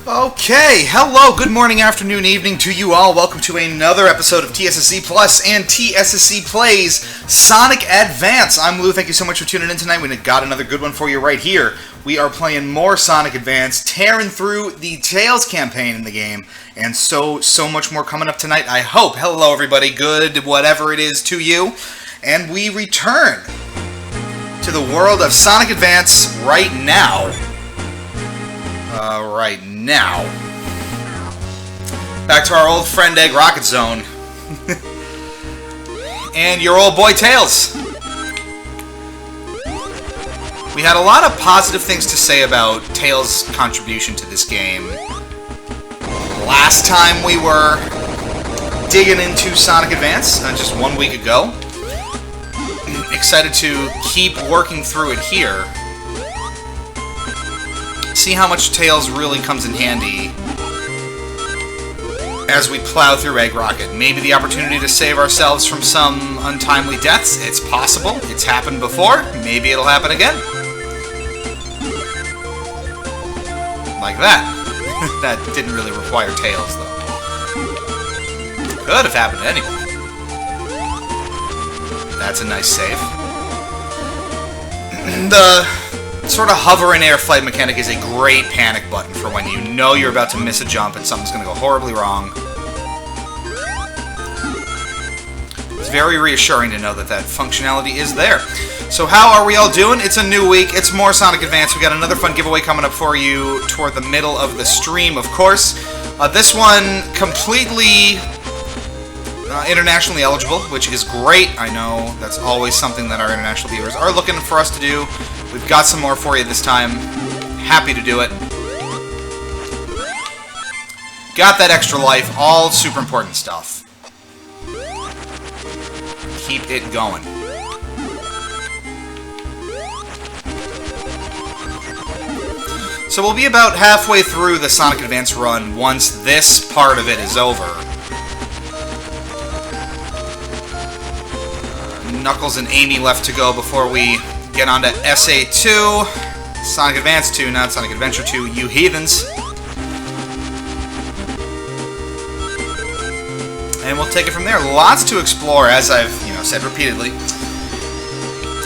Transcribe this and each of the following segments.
Okay, hello, good morning, afternoon, evening to you all. Welcome to another episode of TSSZ Plus and TSSZ Plays Sonic Advance. I'm Lou, thank you so much for tuning in tonight. We got another good one for you right here. We are playing more Sonic Advance, tearing through the Tails campaign in the game, and so much more coming up tonight, I hope. Hello, everybody, good whatever it is to you. And we return to the world of Sonic Advance right now. Back to our old friend Egg Rocket Zone. And your old boy Tails. We had a lot of positive things to say about Tails' contribution to this game last time we were digging into Sonic Advance, just 1 week ago. Excited to keep working through it here. See how much Tails really comes in handy as we plow through Egg Rocket. Maybe the opportunity to save ourselves from some untimely deaths. It's possible. It's happened before. Maybe it'll happen again. Like that. That didn't really require Tails, though. Could have happened anyway. That's a nice save. The sort of hover and air flight mechanic is a great panic button for when you know you're about to miss a jump and something's going to go horribly wrong. It's very reassuring to know that that functionality is there. So how are we all doing? It's a new week. It's more Sonic Advance. We got another fun giveaway coming up for you toward the middle of the stream, of course. This one completely internationally eligible, which is great. I know that's always something that our international viewers are looking for us to do. We've got some more for you this time. Happy to do it. Got that extra life. All super important stuff. Keep it going. So we'll be about halfway through the Sonic Advance run once this part of it is over. Knuckles and Amy left to go before we get on to SA2, Sonic Advance 2, not Sonic Adventure 2, you heathens. And we'll take it from there. Lots to explore, as I've said repeatedly.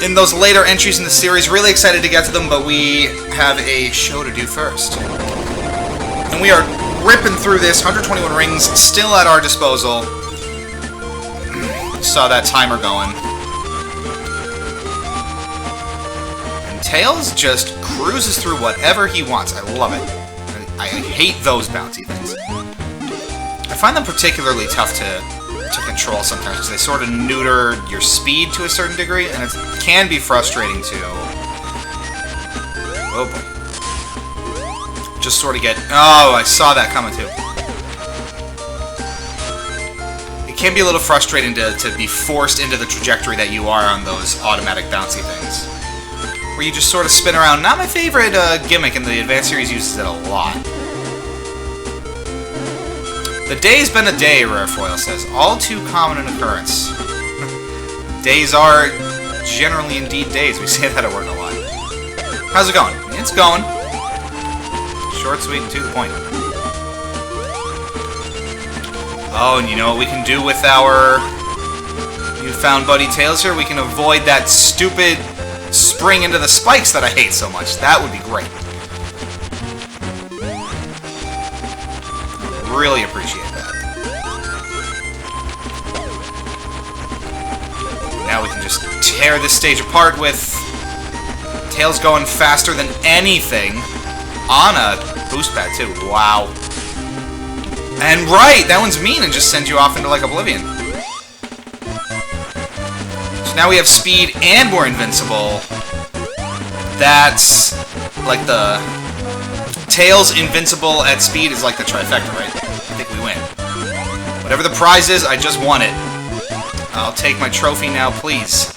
In those later entries in the series, really excited to get to them, but we have a show to do first. And we are ripping through this, 121 rings still at our disposal. Saw that timer going. Tails just cruises through whatever he wants. I love it. I hate those bouncy things. I find them particularly tough to control sometimes because they sort of neuter your speed to a certain degree, and it can be frustrating too. Oh boy. Just sort of get... Oh, I saw that coming too. It can be a little frustrating to be forced into the trajectory that you are on those automatic bouncy things, where you just sort of spin around. Not my favorite gimmick, and the Advanced Series uses it a lot. The day's been a day, Rarefoil says. All too common an occurrence. Days are generally indeed days. We say that at work a lot. How's it going? It's going. Short, sweet, and to the point. Oh, and you know what we can do with our newfound buddy Tails here? We can avoid that stupid spring into the spikes that I hate so much. That would be great. Really appreciate that. Now we can just tear this stage apart with Tails going faster than anything on a boost pad too. Wow. And right, that one's mean and just sends you off into like oblivion. So now we have speed and we're invincible. That's like the Tails invincible at speed is like the trifecta, right? I think we win. Whatever the prize is, I just won it. I'll take my trophy now, please.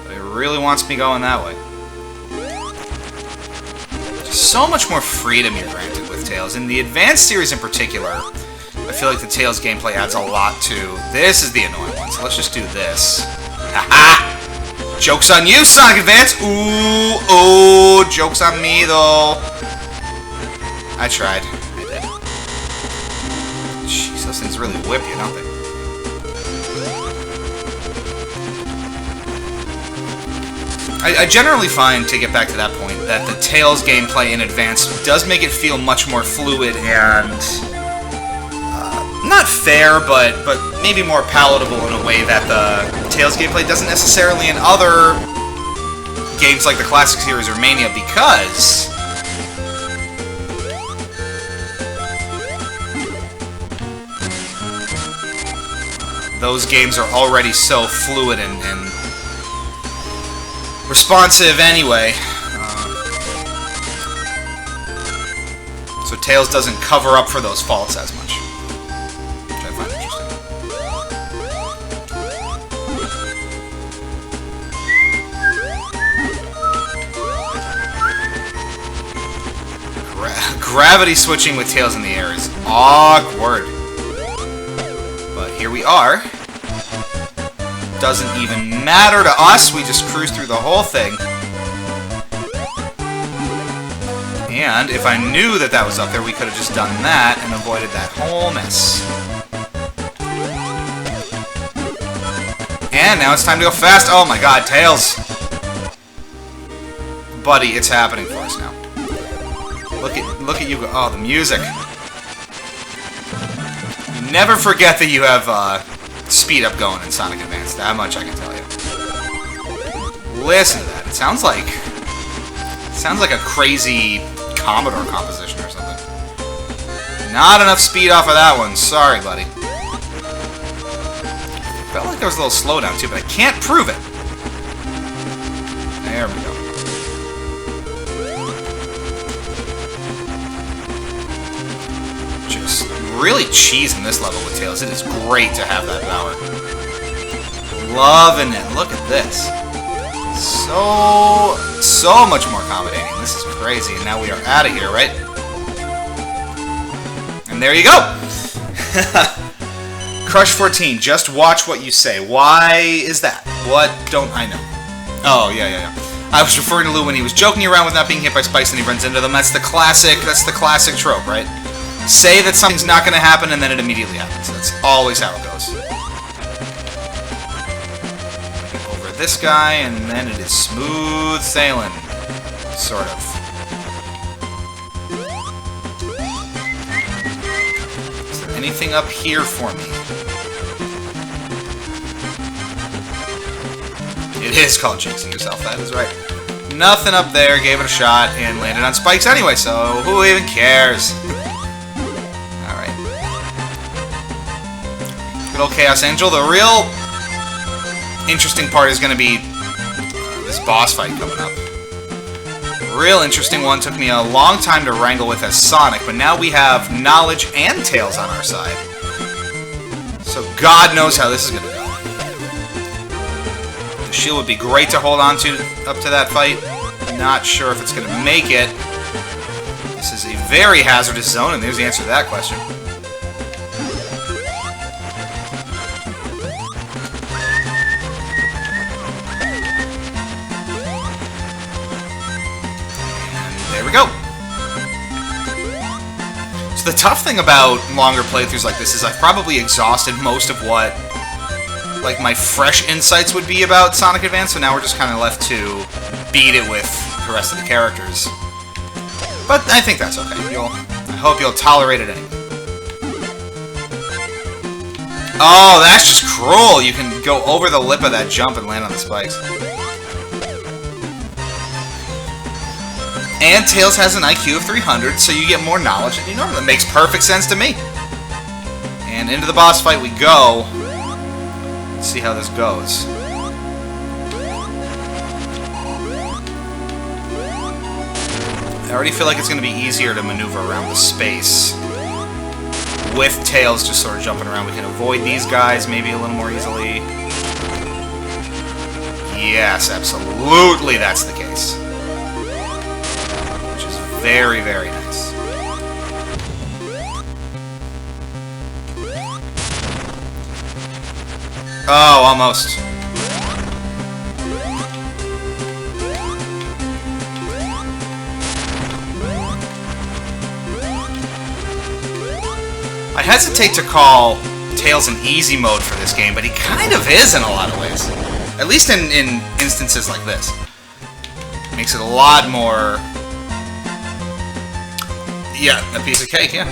But it really wants me going that way. Just so much more freedom you're granted with Tails. In the Advanced series in particular, I feel like the Tails gameplay adds a lot to... This is the annoying one, so let's just do this. Haha! Joke's on you, Sonic Advance! Ooh, oh, joke's on me, though. I tried. I did. Jeez, those things really whip you, don't they? I generally find, to get back to that point, that the Tails gameplay in Advance does make it feel much more fluid and not fair, but maybe more palatable in a way that the Tails gameplay doesn't necessarily in other games like the Classic Series or Mania, because those games are already so fluid and responsive anyway. So Tails doesn't cover up for those faults as much, which I find interesting. Gravity switching with Tails in the air is awkward. But here we are. Doesn't even matter to us, we just cruise through the whole thing. And if I knew that that was up there, we could have just done that and avoided that whole mess. And now it's time to go fast. Oh my god, Tails! Buddy, it's happening for us now. Look at you go. Oh, the music. Never forget that you have speed up going in Sonic Advance. That much I can tell you. Listen to that. It sounds like a crazy Commodore composition or something. Not enough speed off of that one. Sorry, buddy. Felt like there was a little slowdown too, but I can't prove it. There we go. Just really cheesing this level with Tails. It is great to have that power. Loving it. Look at this. So much more accommodating. This is crazy. And now we are out of here, right? And there you go. Crush 14. Just watch what you say. Why is that? What don't I know? Oh, yeah. I was referring to Lou when he was joking around with not being hit by spikes and he runs into them. That's the classic trope, right? Say that something's not going to happen, and then it immediately happens. That's always how it goes. Get over this guy, and then it is smooth sailing. Sort of. Is there anything up here for me? It is called jinxing yourself, that is right. Nothing up there, gave it a shot, and landed on spikes anyway, so who even cares? Good old Chaos Angel. The real interesting part is going to be this boss fight coming up. Real interesting one. Took me a long time to wrangle with as Sonic, but now we have Knowledge and Tails on our side. So God knows how this is going to go. The shield would be great to hold on to up to that fight. Not sure if it's going to make it. This is a very hazardous zone, and there's the answer to that question. There we go. So the tough thing about longer playthroughs like this is I've probably exhausted most of what like my fresh insights would be about Sonic Advance, so now we're just kind of left to beat it with the rest of the characters. But I think that's okay. I hope you'll tolerate it anyway. Oh, that's just cruel. You can go over the lip of that jump and land on the spikes. And Tails has an IQ of 300, so you get more knowledge than you normally. That makes perfect sense to me. And into the boss fight we go. Let's see how this goes. I already feel like it's going to be easier to maneuver around the space. With Tails just sort of jumping around, we can avoid these guys maybe a little more easily. Yes, absolutely that's the case. Very, very nice. Oh, almost. I hesitate to call Tails an easy mode for this game, but he kind of is in a lot of ways. At least in instances like this. Makes it a lot more... Yeah, a piece of cake, yeah.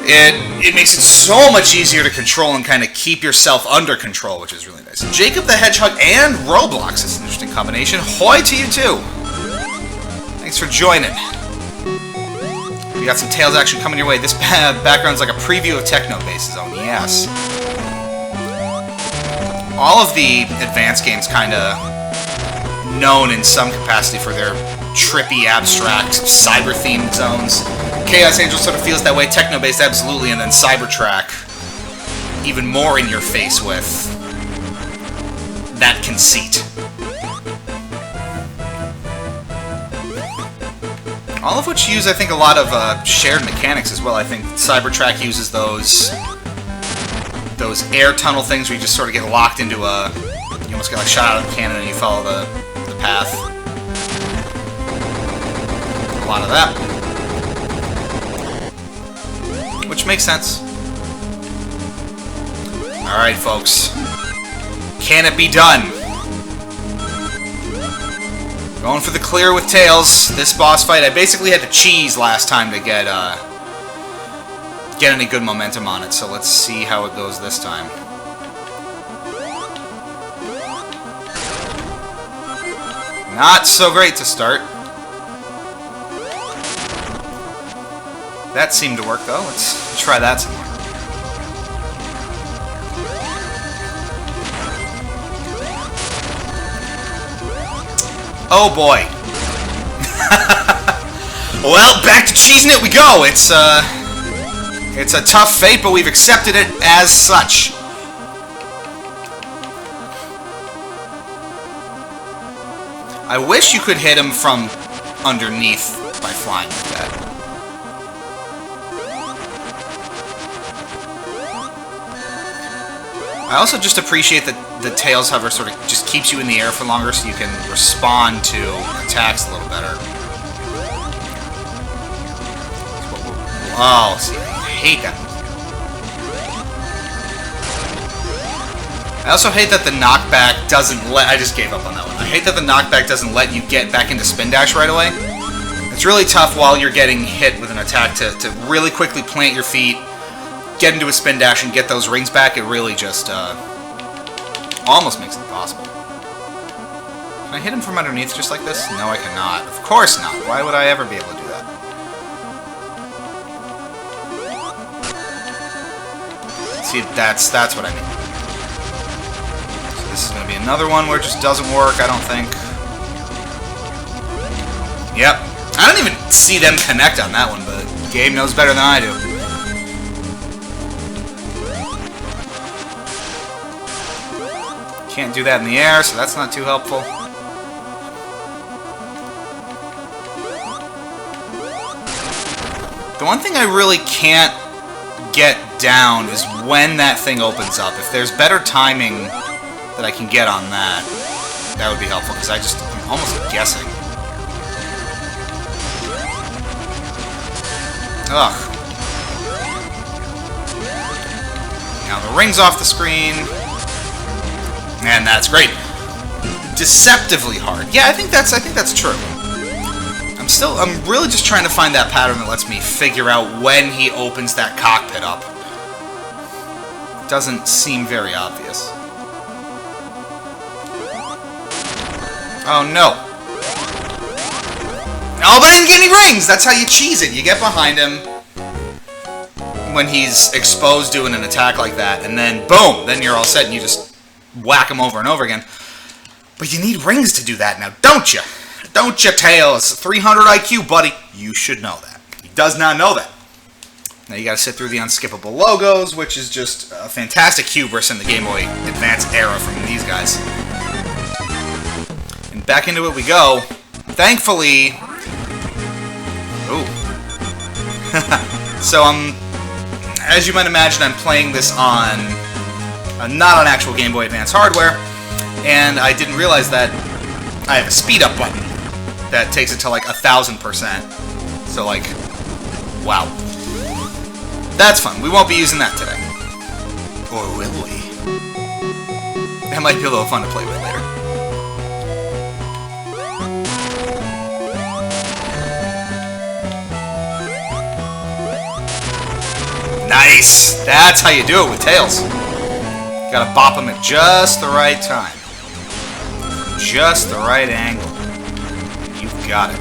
It makes it so much easier to control and kind of keep yourself under control, which is really nice. Jacob the Hedgehog and Roblox is an interesting combination. Hoy to you too! Thanks for joining. We got some Tails action coming your way. This background's like a preview of Techno-Base Zone, yes. All of the advanced games kind of known in some capacity for their trippy, abstract, cyber-themed zones. Chaos Angel sort of feels that way, Techno-Base absolutely, and then Cybertrack even more in your face with that conceit. All of which use, I think, a lot of shared mechanics as well. I think Cybertrack uses those air tunnel things where you just sort of get locked into a... You almost get like shot out of a cannon and you follow the path. A lot of that. Which makes sense. Alright, folks. Can it be done? Going for the clear with Tails. This boss fight, I basically had to cheese last time to get any good momentum on it, so let's see how it goes this time. Not so great to start. That seemed to work, though. Let's try that some more. Oh boy. Well, back to cheesing it we go. It's a tough fate, but we've accepted it as such. I wish you could hit him from underneath by flying like that. I also just appreciate that the Tails hover sort of just keeps you in the air for longer so you can respond to attacks a little better. Oh, see, I hate that. I also hate that the knockback doesn't let... I just gave up on that one. I hate that the knockback doesn't let you get back into spin dash right away. It's really tough while you're getting hit with an attack to really quickly plant your feet, get into a spin dash, and get those rings back. It really just almost makes it impossible. Can I hit him from underneath just like this? No, I cannot. Of course not. Why would I ever be able to do that? See, that's what I mean. So this is going to be another one where it just doesn't work, I don't think. Yep. I don't even see them connect on that one, but the game knows better than I do. Can't do that in the air, so that's not too helpful. The one thing I really can't get down is when that thing opens up. If there's better timing that I can get on that, that would be helpful, because I'm almost guessing. Ugh. Now the ring's off the screen. And that's great. Deceptively hard. Yeah, I think that's true. I'm really just trying to find that pattern that lets me figure out when he opens that cockpit up. It doesn't seem very obvious. Oh no. Oh, but I didn't get any rings! That's how you cheese it. You get behind him when he's exposed doing an attack like that, and then boom, then you're all set and you just whack him over and over again. But you need rings to do that now, don't you? Don't you, Tails? 300 IQ, buddy. You should know that. He does not know that. Now you gotta sit through the unskippable logos, which is just a fantastic hubris in the Game Boy Advance era from these guys. And back into it we go. Thankfully... Ooh. So, as you might imagine, I'm playing this on... not on actual Game Boy Advance hardware, and I didn't realize that I have a speed up button that takes it to like 1000%. So like, wow. That's fun. We won't be using that today. Or will we? That might be a little fun to play with later. Nice! That's how you do it with Tails. Gotta bop him at just the right time. Just the right angle. You've got it.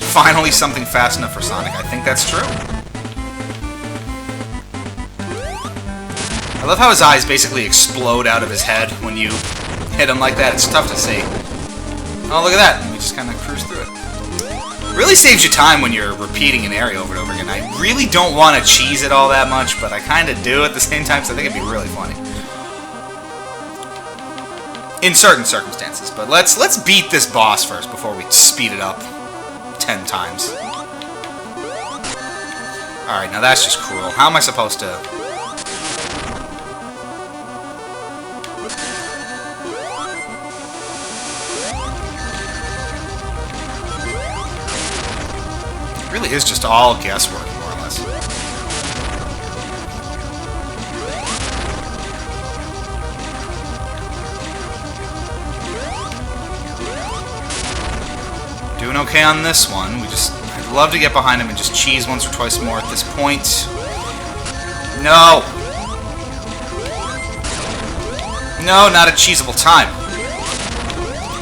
Finally something fast enough for Sonic. I think that's true. I love how his eyes basically explode out of his head when you hit him like that. It's tough to see. Oh, look at that. We just kind of cruise through it. Really saves you time when you're repeating an area over and over again. I really don't want to cheese it all that much, but I kind of do at the same time, so I think it'd be really funny. In certain circumstances. But let's beat this boss first before we speed it up 10 times. Alright, now that's just cruel. How am I supposed to... It really is just all guesswork, more or less. Doing okay on this one. I'd love to get behind him and just cheese once or twice more at this point. No! No, not a cheesable time.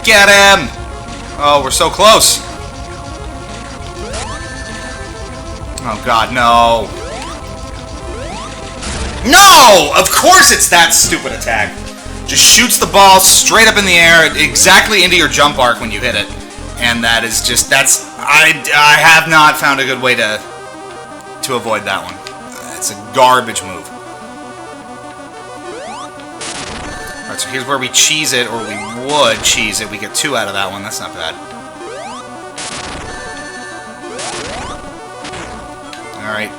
Get him! Oh, we're so close. Oh god, no. No! Of course it's that stupid attack. Just shoots the ball straight up in the air, exactly into your jump arc when you hit it. And that is just, I have not found a good way to avoid that one. It's a garbage move. Alright, so here's where we cheese it, or we would cheese it. We get 2 out of that one, that's not bad. Alright.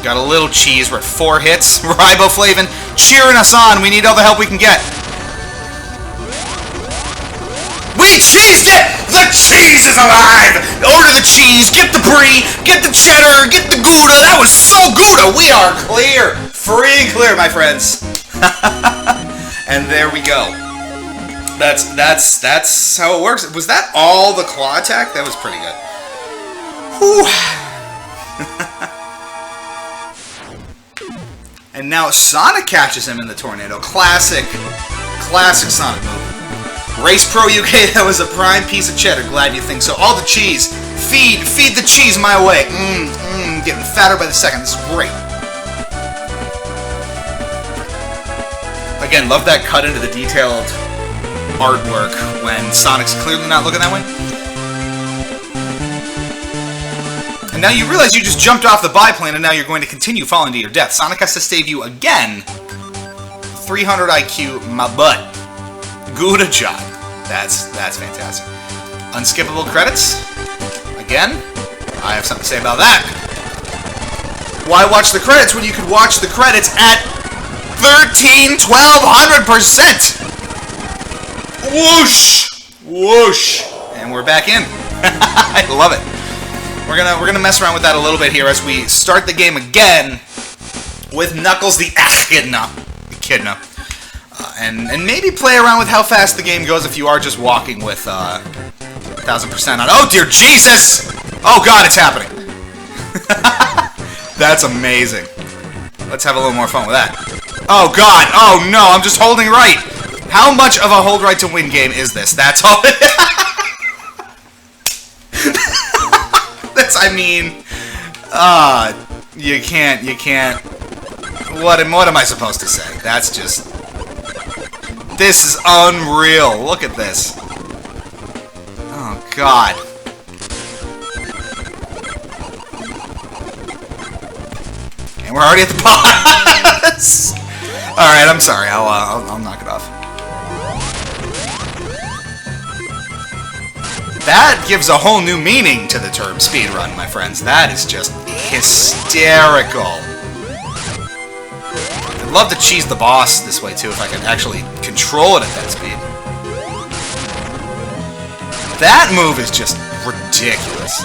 Got a little cheese. We're at 4 hits. Riboflavin cheering us on. We need all the help we can get. We cheesed it! The cheese is alive! Order the cheese, get the brie, get the cheddar, get the Gouda. That was so Gouda! We are clear! Free and clear, my friends. And there we go. That's how it works. Was that all the claw attack? That was pretty good. Whew. And now Sonic catches him in the tornado. Classic Sonic move. Race Pro UK, that was a prime piece of cheddar. Glad you think so. All the cheese. Feed the cheese my way. Getting fatter by the second. This is great. Again, love that cut into the detailed artwork when Sonic's clearly not looking that way. And now you realize you just jumped off the biplane and now you're going to continue falling to your death. Sonic has to save you again. 300 IQ, my butt. Gouda job. That's fantastic. Unskippable credits. Again, I have something to say about that. Why watch the credits when you could watch the credits at 1200%? Whoosh! Whoosh! And we're back in. I love it. We're gonna mess around with that a little bit here as we start the game again with Knuckles the Echidna. And maybe play around with how fast the game goes if you are just walking with 1000% on. Oh dear Jesus! Oh god, it's happening. That's amazing. Let's have a little more fun with that. Oh god, oh no, I'm just holding right. How much of a hold right to win game is this? That's all. I mean, you can't. What am I supposed to say? That's just. This is unreal. Look at this. Oh God. And we're already at the boss. All right, I'm sorry. I'll knock it off. That gives a whole new meaning to the term speedrun, my friends. That is just hysterical. I'd love to cheese the boss this way, too, if I could actually control it at that speed. That move is just ridiculous.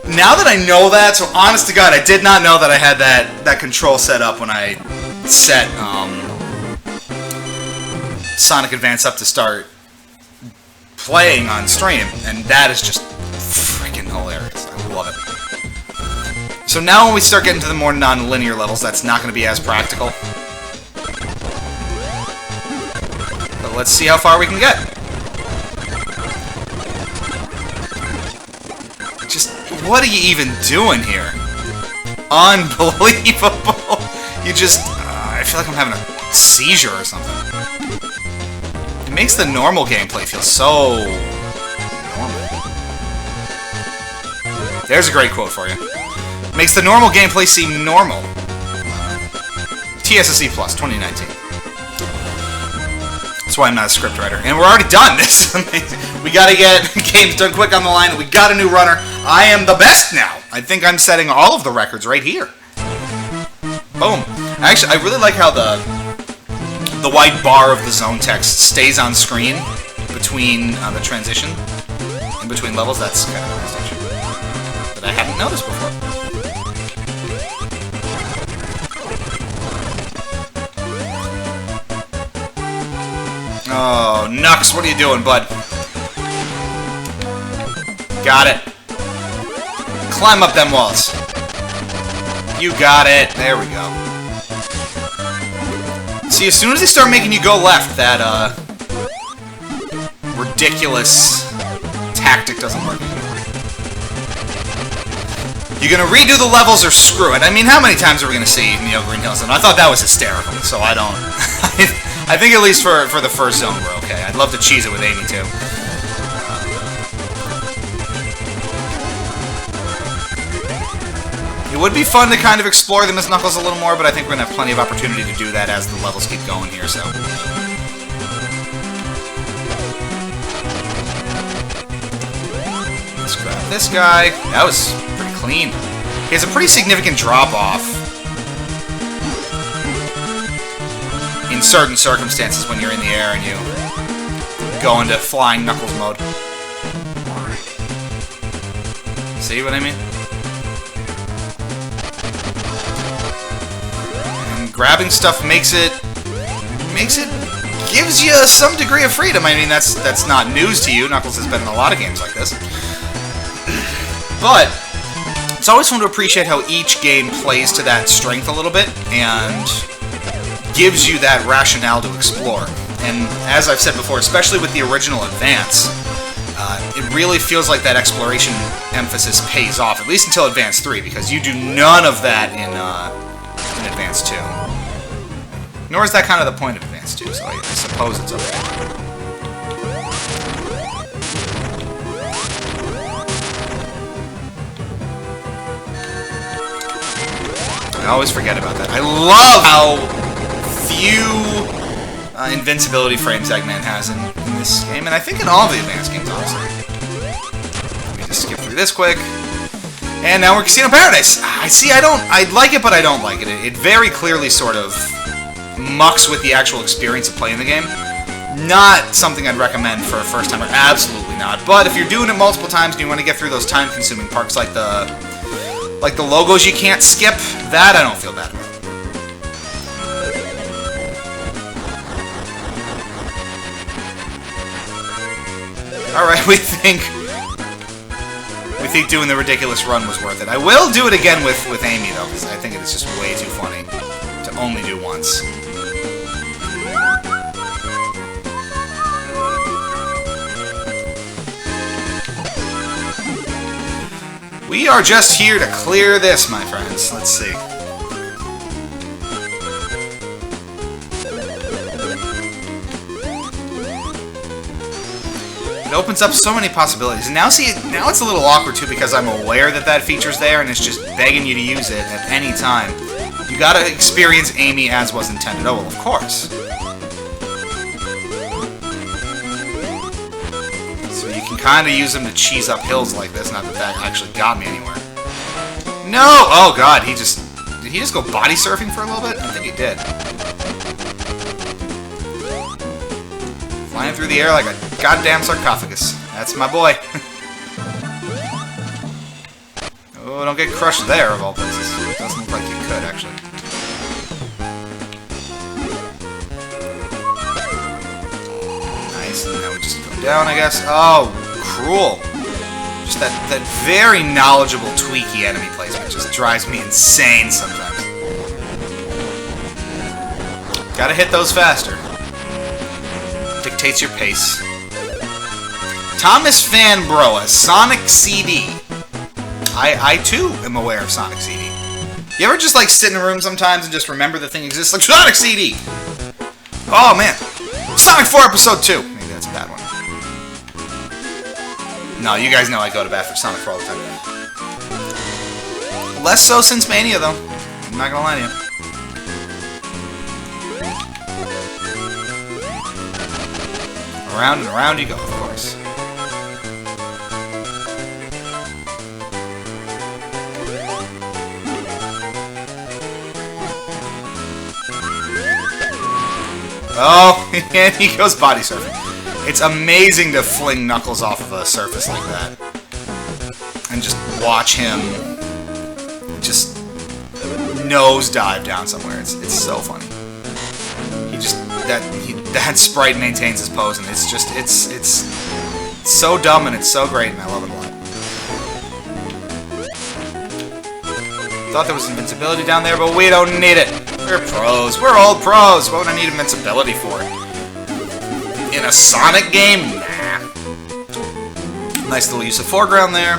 Now that I know that, so honest to God, I did not know that I had that control set up when I set Sonic Advance up to start playing on stream, and that is just freaking hilarious. I love it. So now when we start getting to the more non-linear levels, that's not going to be as practical. But let's see how far we can get. Just, what are you even doing here? Unbelievable. You just, I feel like I'm having a seizure or something. It makes the normal gameplay feel so normal. There's a great quote for you. Makes the normal gameplay seem normal. TSSZ Plus 2019. That's why I'm not a scriptwriter. And we're already done. This is amazing. We gotta get games done quick on the line. We got a new runner. I am the best now. I think I'm setting all of the records right here. Boom. Actually, I really like how the white bar of the zone text stays on screen between the transition, in between levels. That's kind of a nice touch that I hadn't noticed before. Oh, Nux, what are you doing, bud? Got it. Climb up them walls. You got it. There we go. See, as soon as they start making you go left, that, ridiculous tactic doesn't work anymore. You're gonna redo the levels or screw it. I mean, how many times are we gonna see Neo Green Hills? And I thought that was hysterical, so I don't... I think at least for the first zone we're okay. I'd love to cheese it with Amy, too. It would be fun to kind of explore them as Knuckles a little more, but I think we're going to have plenty of opportunity to do that as the levels keep going here, so... Let's grab this guy. That was pretty clean. He has a pretty significant drop-off in certain circumstances when you're in the air and you go into flying Knuckles mode. See what I mean? Grabbing stuff gives you some degree of freedom. I mean, that's not news to you. Knuckles has been in a lot of games like this. But it's always fun to appreciate how each game plays to that strength a little bit and gives you that rationale to explore. And as I've said before, especially with the original Advance, it really feels like that exploration emphasis pays off, at least until Advance 3, because you do none of that in Advance 2. Nor is that kind of the point of Advance 2, so I suppose it's okay. I always forget about that. I love how few invincibility frames Eggman has in this game, and I think in all of the Advance games, honestly. Let me just skip through this quick. And now we're Casino Paradise. I like it, but I don't like it. It very clearly sort of mucks with the actual experience of playing the game. Not something I'd recommend for a first timer. Absolutely not. But if you're doing it multiple times and you want to get through those time-consuming parts like the logos you can't skip, that I don't feel bad about. Alright, we think doing the ridiculous run was worth it. I will do it again with Amy, though, because I think it's just way too funny to only do once. We are just here to clear this, my friends. Let's see. It opens up so many possibilities. And now it's a little awkward, too, because I'm aware that feature's there, and it's just begging you to use it at any time. You gotta experience Amy as was intended. Oh, well, of course. So you can kind of use them to cheese up hills like this. Not that actually got me anywhere. No! Oh, God, he Did he just go body surfing for a little bit? I think he did. Flying through the air like a goddamn sarcophagus. That's my boy. Oh, don't get crushed there, of all places. It doesn't look like you could, actually. Nice, and now we just go down, I guess. Oh, cruel. Just that very knowledgeable, tweaky enemy placement just drives me insane sometimes. Gotta hit those faster. Dictates your pace. Thomas Fanbro, a Sonic CD. I too am aware of Sonic CD. You ever just like sit in a room sometimes and just remember the thing exists? Like Sonic CD! Oh man. Sonic 4 Episode 2. Maybe that's a bad one. No, you guys know I go to bat for Sonic 4 all the time. Less so since Mania though. I'm not gonna lie to you. Around and around you go, of course. Oh, and he goes body surfing. It's amazing to fling Knuckles off of a surface like that. And just watch him just nosedive down somewhere. It's so funny. He just, that sprite maintains his pose, and it's just, it's so dumb and it's so great, and I love it a lot. Thought there was invincibility down there, but we don't need it. We're pros. We're old pros. What would I need invincibility for? In a Sonic game? Nah. Nice little use of foreground there.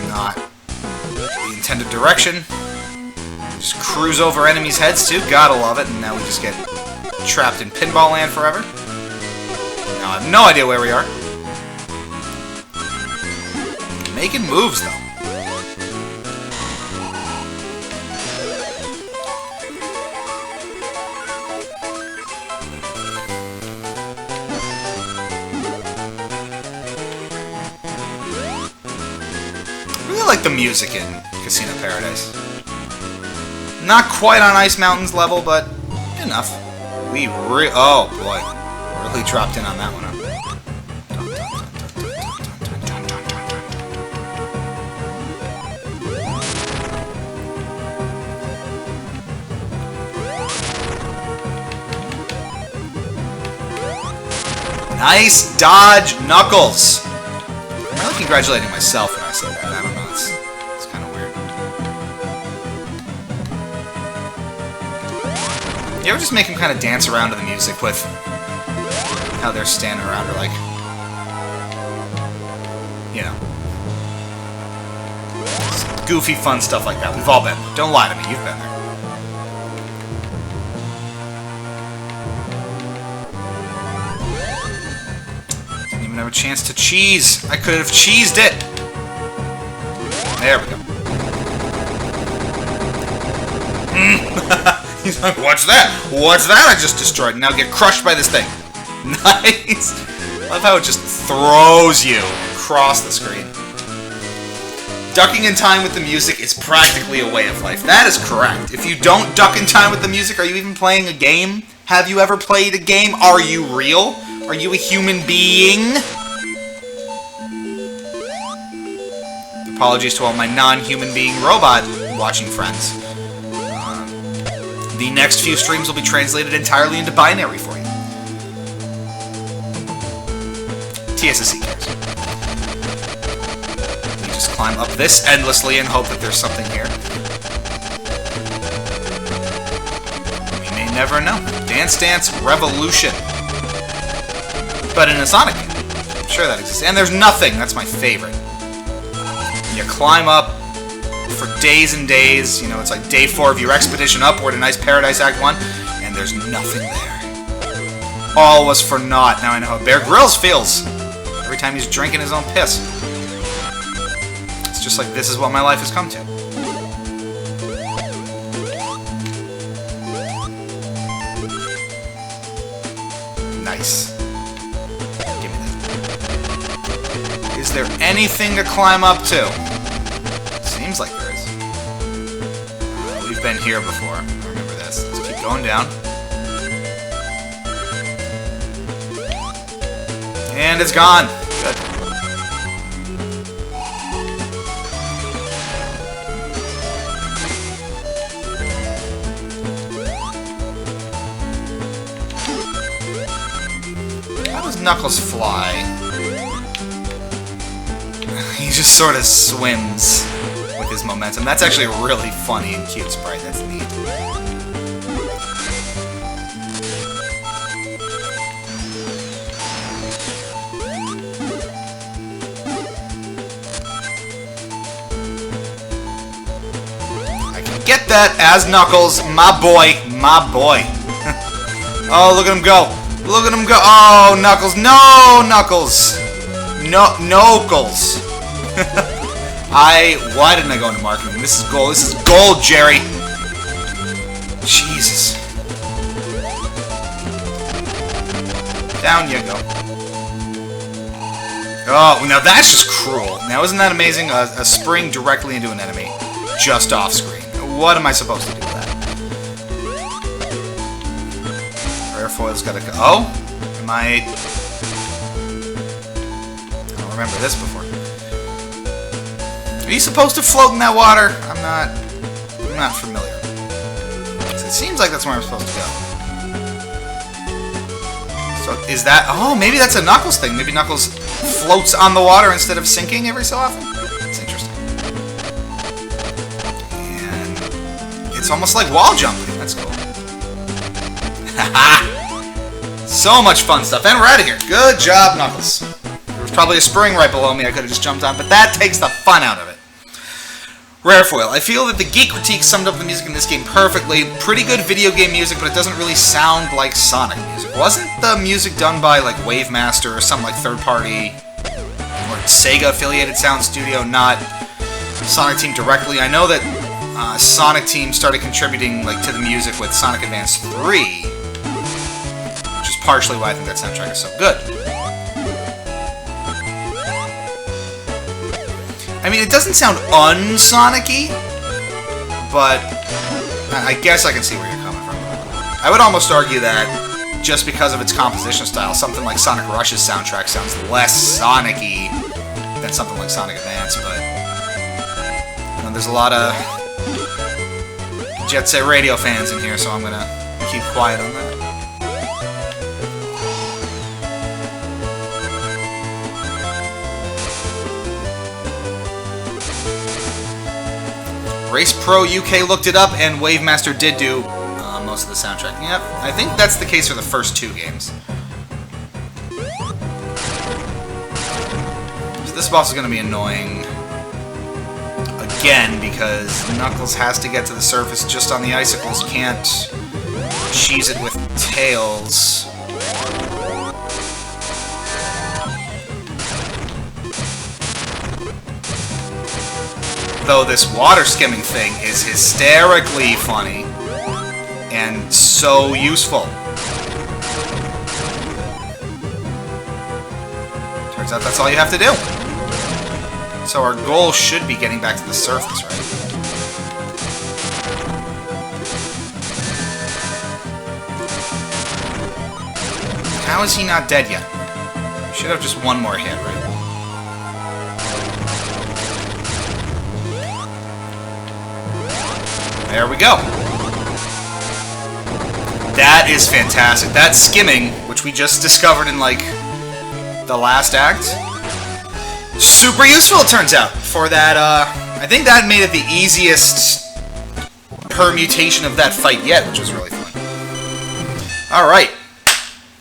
Not the intended direction. Just cruise over enemies' heads too. Gotta love it. And now we just get trapped in pinball land forever. Now I have no idea where we are. Making moves though. I really like the music in Casino Paradise. Not quite on Ice Mountain's level, but enough. Oh boy, really dropped in on that one. Huh? Nice dodge, Knuckles! I'm really congratulating myself when I say that. I don't know, it's kind of weird. You ever just make him kind of dance around to the music with how they're standing around or like, you know, goofy, fun stuff like that. We've all been there. Don't lie to me, you've been there. Have a chance to cheese. I could have cheesed it. There we go. He's like, what's that? What's that I just destroyed? Now get crushed by this thing. Nice. I love how it just throws you across the screen. Ducking in time with the music is practically a way of life. That is correct. If you don't duck in time with the music, are you even playing a game? Have you ever played a game? Are you real? Are you a human being? Apologies to all my non-human being robot watching friends. The next few streams will be translated entirely into binary for you. TSSZ cares. We just climb up this endlessly and hope that there's something here. We may never know. Dance Dance Revolution. But in a Sonic game. I'm sure that exists. And there's nothing. That's my favorite. You climb up for days and days. You know, it's like day 4 of your expedition upward in Nice Paradise Act 1. And there's nothing there. All was for naught. Now I know how Bear Grylls feels. Every time he's drinking his own piss. It's just like, this is what my life has come to. Nice. there anything to climb up to? Seems like there is. We've been here before. I remember this. Let's keep going down. And it's gone. Good. How does Knuckles fly? He just sort of swims with his momentum. That's actually a really funny and cute sprite. That's neat. I can get that as Knuckles, my boy, my boy. Oh, look at him go. Look at him go. Oh, Knuckles. No, Knuckles. No, Knuckles. Why didn't I go into marketing? This is gold. This is gold, Jerry. Jesus. Down you go. Oh, now that's just cruel. Now, isn't that amazing? A spring directly into an enemy. Just off screen. What am I supposed to do with that? Airfoil's gotta go. Oh? Am I don't remember this before. Are you supposed to float in that water? I'm not familiar. It seems like that's where I'm supposed to go. So is that... Oh, maybe that's a Knuckles thing. Maybe Knuckles floats on the water instead of sinking every so often. That's interesting. And it's almost like wall jumping. That's cool. Haha! So much fun stuff. And we're out of here. Good job, Knuckles. There was probably a spring right below me I could have just jumped on, but that takes the fun out of it. Rarefoil. I feel that the geek critique summed up the music in this game perfectly. Pretty good video game music, but it doesn't really sound like Sonic music. Wasn't the music done by, like, Wavemaster or some, like, third-party or SEGA-affiliated sound studio, not Sonic Team directly? I know that Sonic Team started contributing, like, to the music with Sonic Advance 3, which is partially why I think that soundtrack is so good. I mean, it doesn't sound un-Sonic-y, but I guess I can see where you're coming from. I would almost argue that just because of its composition style, something like Sonic Rush's soundtrack sounds less Sonic-y than something like Sonic Advance, but you know, there's a lot of Jet Set Radio fans in here, so I'm gonna keep quiet on that. Race Pro UK looked it up, and Wavemaster did do most of the soundtrack. Yep, I think that's the case for the first two games. So this boss is going to be annoying again, because Knuckles has to get to the surface just on the icicles, can't cheese it with Tails. Though this water skimming thing is hysterically funny and so useful. Turns out that's all you have to do. So our goal should be getting back to the surface, right? How is he not dead yet? We should have just one more hit, right? There we go. That is fantastic. That skimming, which we just discovered in, like, the last act, super useful, it turns out, for that, I think that made it the easiest permutation of that fight yet, which was really fun. Alright.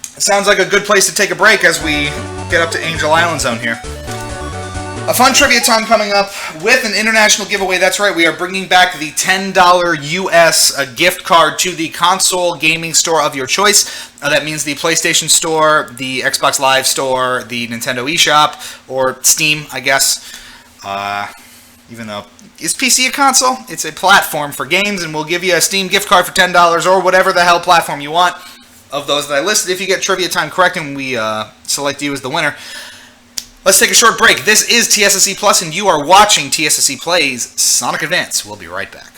Sounds like a good place to take a break as we get up to Angel Island Zone here. A fun trivia time coming up with an international giveaway. That's right, we are bringing back the $10 US gift card to the console gaming store of your choice. That means the PlayStation Store, the Xbox Live Store, the Nintendo eShop, or Steam, I guess. Even though, is PC a console? It's a platform for games, and we'll give you a Steam gift card for $10 or whatever the hell platform you want of those that I listed. If you get trivia time correct and we select you as the winner, Let's take a short break. This is TSSZ Plus, and you are watching TSSZ Plays Sonic Advance. We'll be right back.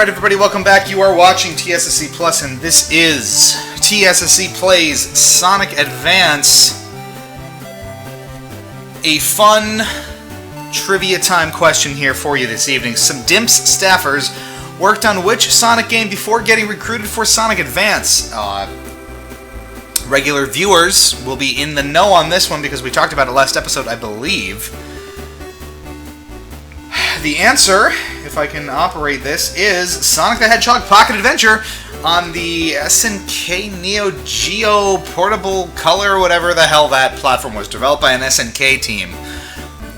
Alright everybody, welcome back. You are watching TSSZ Plus, and this is TSSZ Plays Sonic Advance. A fun trivia time question here for you this evening. Some Dimps staffers worked on which Sonic game before getting recruited for Sonic Advance? Regular viewers will be in the know on this one because we talked about it last episode, I believe. The answer, if I can operate this, is Sonic the Hedgehog Pocket Adventure on the SNK Neo Geo Portable Color, whatever the hell that platform was, developed by an SNK team,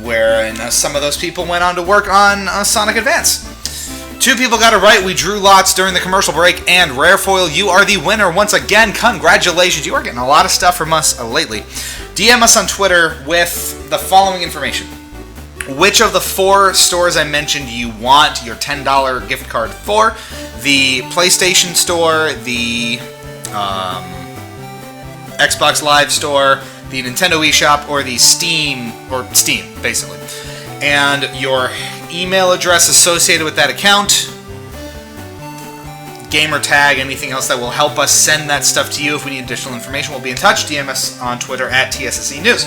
wherein some of those people went on to work on Sonic Advance. 2 people got it right. We drew lots during the commercial break, and Rarefoil, you are the winner once again. Congratulations. You are getting a lot of stuff from us lately. DM us on Twitter with the following information. Which of the 4 stores I mentioned you want your $10 gift card for? The PlayStation Store, the Xbox Live Store, the Nintendo eShop, or the Steam, basically. And your email address associated with that account, gamer tag, anything else that will help us send that stuff to you. If we need additional information, we'll be in touch. DM us on Twitter at TSSZ News.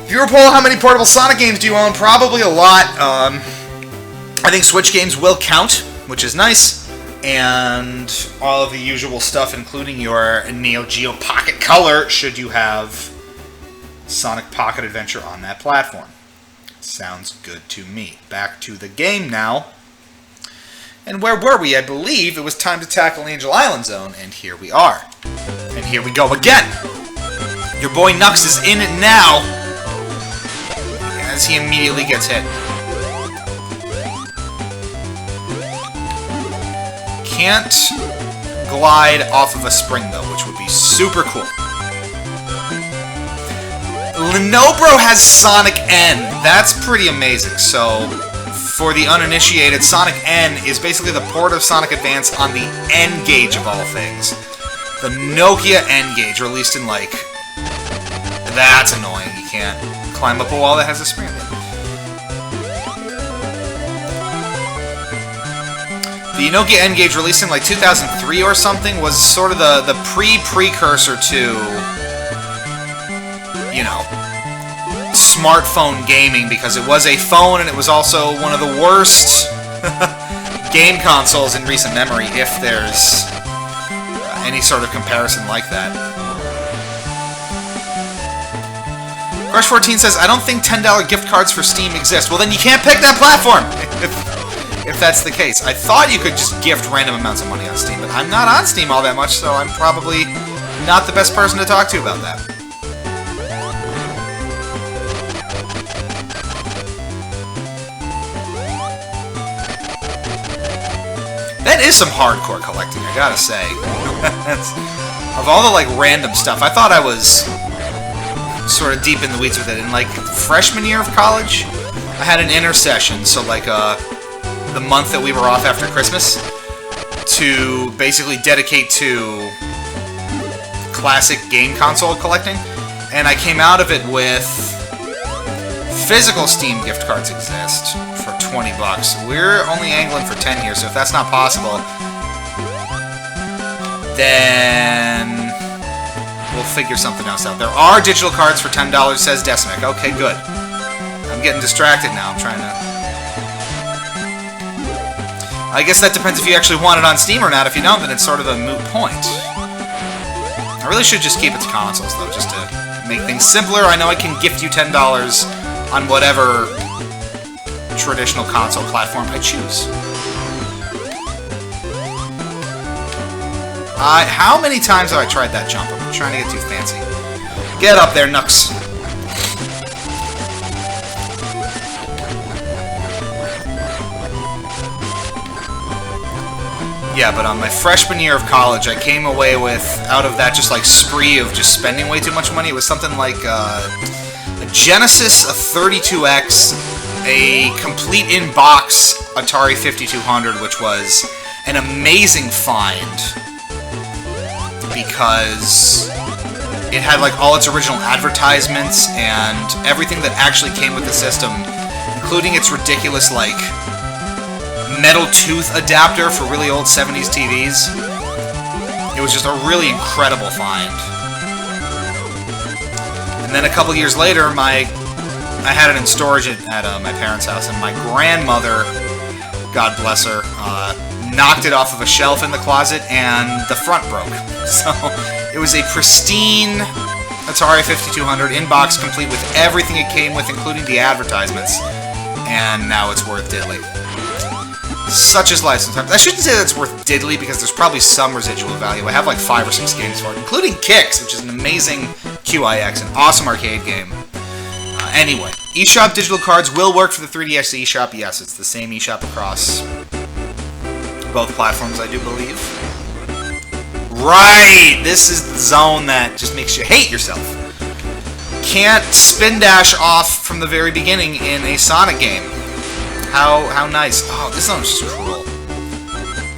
Viewer poll, how many portable Sonic games do you own? Probably a lot. I think Switch games will count, which is nice. And all of the usual stuff, including your Neo Geo Pocket Color, should you have Sonic Pocket Adventure on that platform. Sounds good to me. Back to the game now. And where were we? I believe it was time to tackle Angel Island Zone, and here we are. And here we go again. Your boy Nux is in it now, as he immediately gets hit. Can't glide off of a spring, though, which would be super cool. Linobro has Sonic N. That's pretty amazing. So, for the uninitiated, Sonic N is basically the port of Sonic Advance on the N gauge of all things. The Nokia N gauge, released in, like... That's annoying. You can't climb up a wall that has a spring in it. The Nokia N gauge, released in like 2003 or something, was sort of the precursor to, you know, smartphone gaming, because it was a phone and it was also one of the worst game consoles in recent memory, if there's any sort of comparison like that. Crush 14 says, I don't think $10 gift cards for Steam exist. Well, then you can't pick that platform, if that's the case. I thought you could just gift random amounts of money on Steam, but I'm not on Steam all that much, so I'm probably not the best person to talk to about that. That is some hardcore collecting, I gotta say. Of all the, like, random stuff, I thought I was sort of deep in the weeds with it. In, like, freshman year of college, I had an intercession, so, like, the month that we were off after Christmas, to basically dedicate to classic game console collecting, and I came out of it with physical Steam gift cards exist for $20. We're only angling for 10 here, so if that's not possible, then we'll figure something else out. There are digital cards for $10, says Decimic. Okay, good. I'm getting distracted now. I'm trying to... I guess that depends if you actually want it on Steam or not. If you don't, then it's sort of a moot point. I really should just keep it to consoles, though, just to make things simpler. I know I can gift you $10 on whatever traditional console platform I choose. How many times have I tried that jump? I'm trying to get too fancy. Get up there, Nux. Yeah, but on my freshman year of college, I came away with, out of that just like spree of just spending way too much money, it was something like a Genesis, a 32X, a complete in-box Atari 5200, which was an amazing find, because it had like all its original advertisements and everything that actually came with the system, including its ridiculous like metal tooth adapter for really old 70s TVs. It was just a really incredible find. And then a couple years later, I had it in storage at my parents' house, and my grandmother, God bless her, knocked it off of a shelf in the closet, and the front broke. So it was a pristine Atari 5200 in box, complete with everything it came with, including the advertisements. And now it's worth diddly. Such is life sometimes. I shouldn't say that it's worth diddly, because there's probably some residual value. I have like 5 or 6 games for it, including Kicks, which is an amazing QIX, an awesome arcade game. Anyway, eShop digital cards will work for the 3DS eShop. Yes, it's the same eShop across both platforms, I do believe. Right! This is the zone that just makes you hate yourself. Can't spin dash off from the very beginning in a Sonic game. How nice. Oh, this zone is just cruel.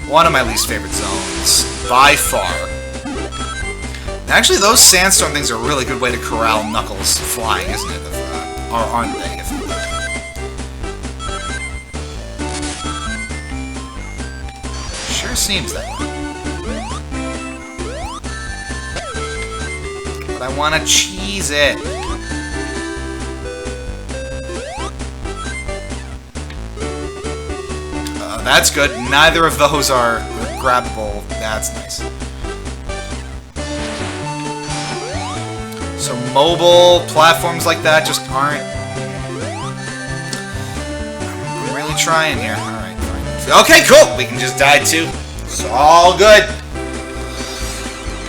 One of my least favorite zones, by far. Actually, those sandstorm things are a really good way to corral Knuckles flying, isn't it? Or aren't they? Sure seems that way. But I want to cheese it. That's good. Neither of those are grabbable. That's nice. So mobile platforms like that just aren't... I'm really trying here. Alright, fine. Okay, cool! We can just die too. It's all good.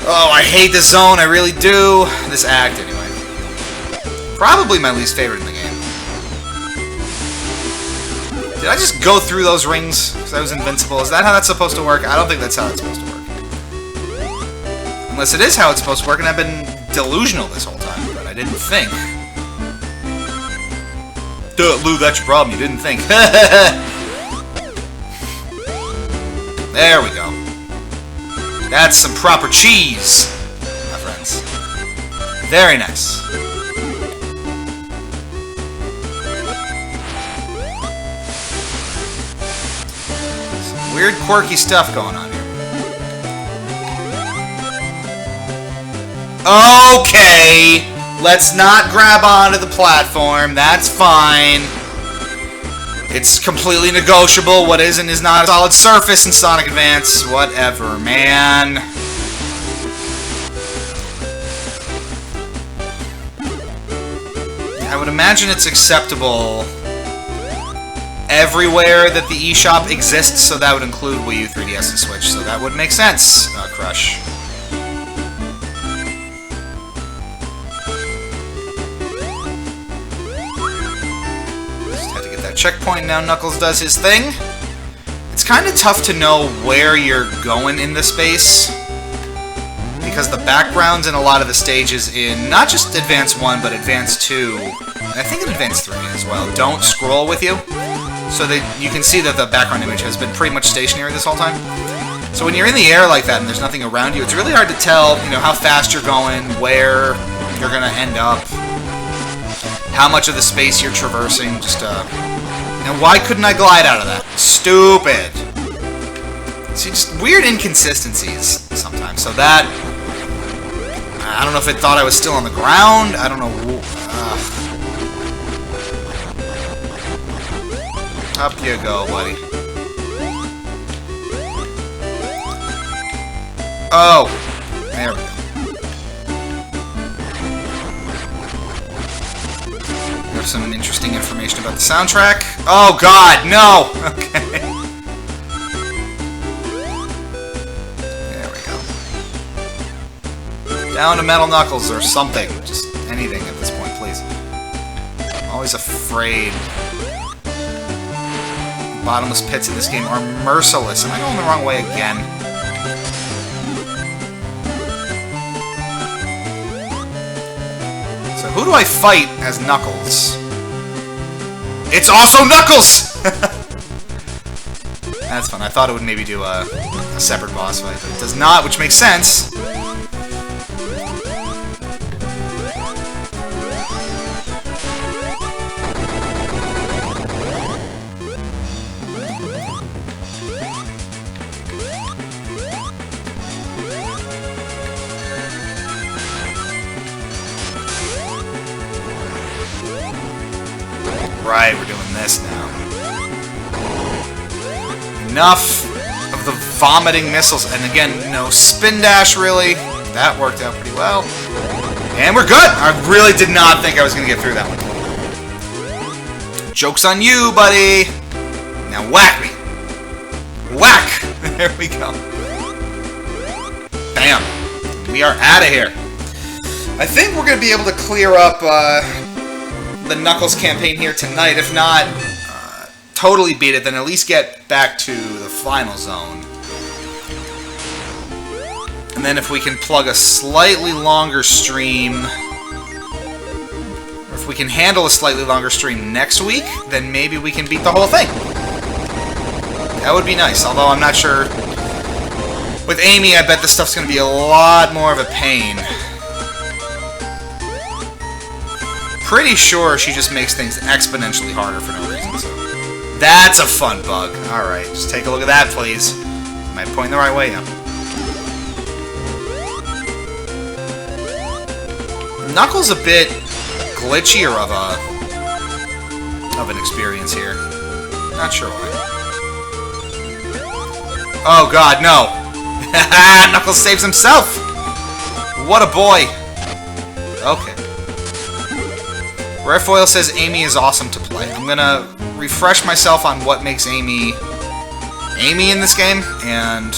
Oh, I hate this zone. I really do. This act, anyway. Probably my least favorite in the game. Did I just go through those rings because I was invincible? Is that how that's supposed to work? I don't think that's how it's supposed to work. Unless it is how it's supposed to work, and I've been delusional this whole time, but I didn't think. Duh, Lou, that's your problem. You didn't think. There we go. That's some proper cheese, my friends. Very nice. Some weird, quirky stuff going on here. Okay, let's not grab onto the platform. That's fine. It's completely negotiable. What is and is not a solid surface in Sonic Advance. Whatever, man. I would imagine it's acceptable everywhere that the eShop exists, so that would include Wii U, 3DS, and Switch, so that would make sense, Crush. Checkpoint, now Knuckles does his thing. It's kind of tough to know where you're going in the space, because the backgrounds in a lot of the stages in not just Advance 1, but Advance 2, and I think in Advance 3 as well, don't scroll with you, so that you can see that the background image has been pretty much stationary this whole time. So when you're in the air like that and there's nothing around you, it's really hard to tell, you know, how fast you're going, where you're going to end up, how much of the space you're traversing, just, and why couldn't I glide out of that? Stupid. See, just weird inconsistencies sometimes. So that... I don't know if it thought I was still on the ground. I don't know... Up you go, buddy. Oh! There we go. Some interesting information about the soundtrack. Oh god, no! Okay. There we go. Down to Metal Knuckles or something. Just anything at this point, please. I'm always afraid. Bottomless pits in this game are merciless. Am I going the wrong way again? So who do I fight as Knuckles? It's also Knuckles! That's fun. I thought it would maybe do a separate boss fight, but it does not, which makes sense. right, we're doing this now. Enough of the vomiting missiles. And again, no spin dash, really. That worked out pretty well. And we're good! I really did not think I was going to get through that one. Joke's on you, buddy! Now whack me! Whack! There we go. Bam. We are out of here. I think we're going to be able to clear up the Knuckles campaign here tonight. If not, totally beat it, then at least get back to the final zone. And then if we can plug a slightly longer stream, or if we can handle a slightly longer stream next week, then maybe we can beat the whole thing. That would be nice, although I'm not sure. With Amy, I bet this stuff's going to be a lot more of a pain. Pretty sure she just makes things exponentially harder for no reason. So that's a fun bug. Alright, just take a look at that, please. Am I pointing the right way? Yeah. Knuckles a bit glitchier of an experience here. Not sure why. Oh god, no! Knuckles saves himself! What a boy! Okay. Rarefoil says Amy is awesome to play. I'm gonna refresh myself on what makes Amy in this game, and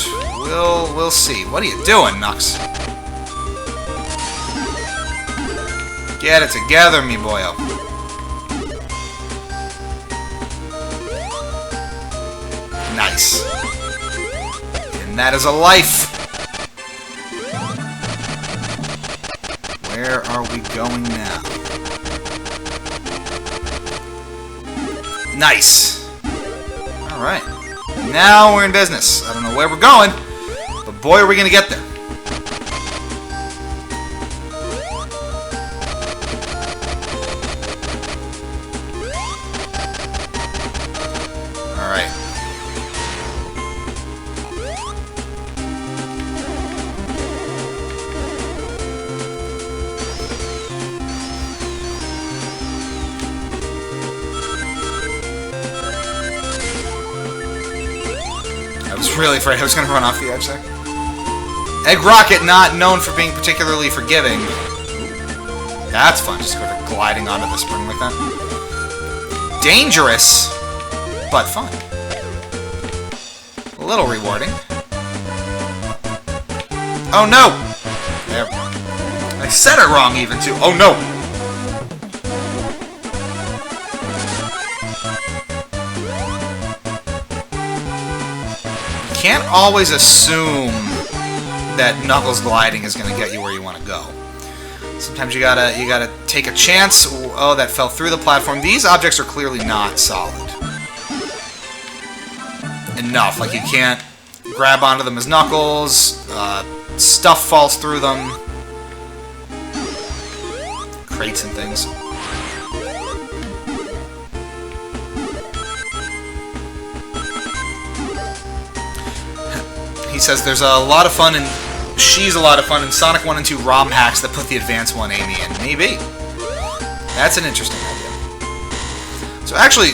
we'll see. What are you doing, Nux? Get it together, me boyo. Nice. And that is a life. Where are we going now? Nice. Alright. Now we're in business. I don't know where we're going, but boy are we going to get there. Alright. I was really afraid I was going to run off the edge there. Egg Rocket, not known for being particularly forgiving. That's fun, just sort of gliding onto the spring like that. Dangerous, but fun. A little rewarding. Oh no! There. I said it wrong even too. Oh no! Can't always assume that Knuckles gliding is going to get you where you want to go. Sometimes you gotta take a chance. Oh, that fell through the platform. These objects are clearly not solid enough. Like, you can't grab onto them as Knuckles. Stuff falls through them. Crates and things. He says there's a lot of fun in... She's a lot of fun in Sonic 1 and 2 ROM hacks that put the Advanced 1 Amy in. Maybe. That's an interesting idea. So actually,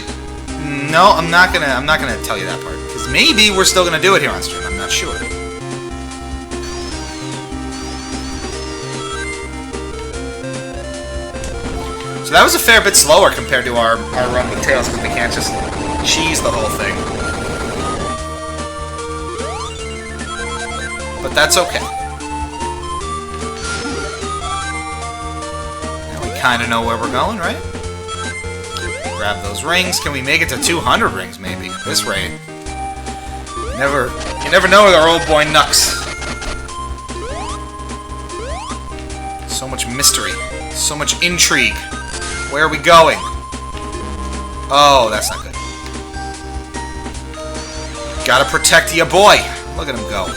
no, I'm not gonna tell you that part. Because maybe we're still gonna do it here on stream. I'm not sure. So that was a fair bit slower compared to our run with Tails, because we can't just cheese the whole thing. But that's okay. Now we kind of know where we're going, right? Grab those rings. Can we make it to 200 rings, maybe, at this rate? You never know with our old boy Nux. So much mystery. So much intrigue. Where are we going? Oh, that's not good. Gotta protect ya boy. Look at him go.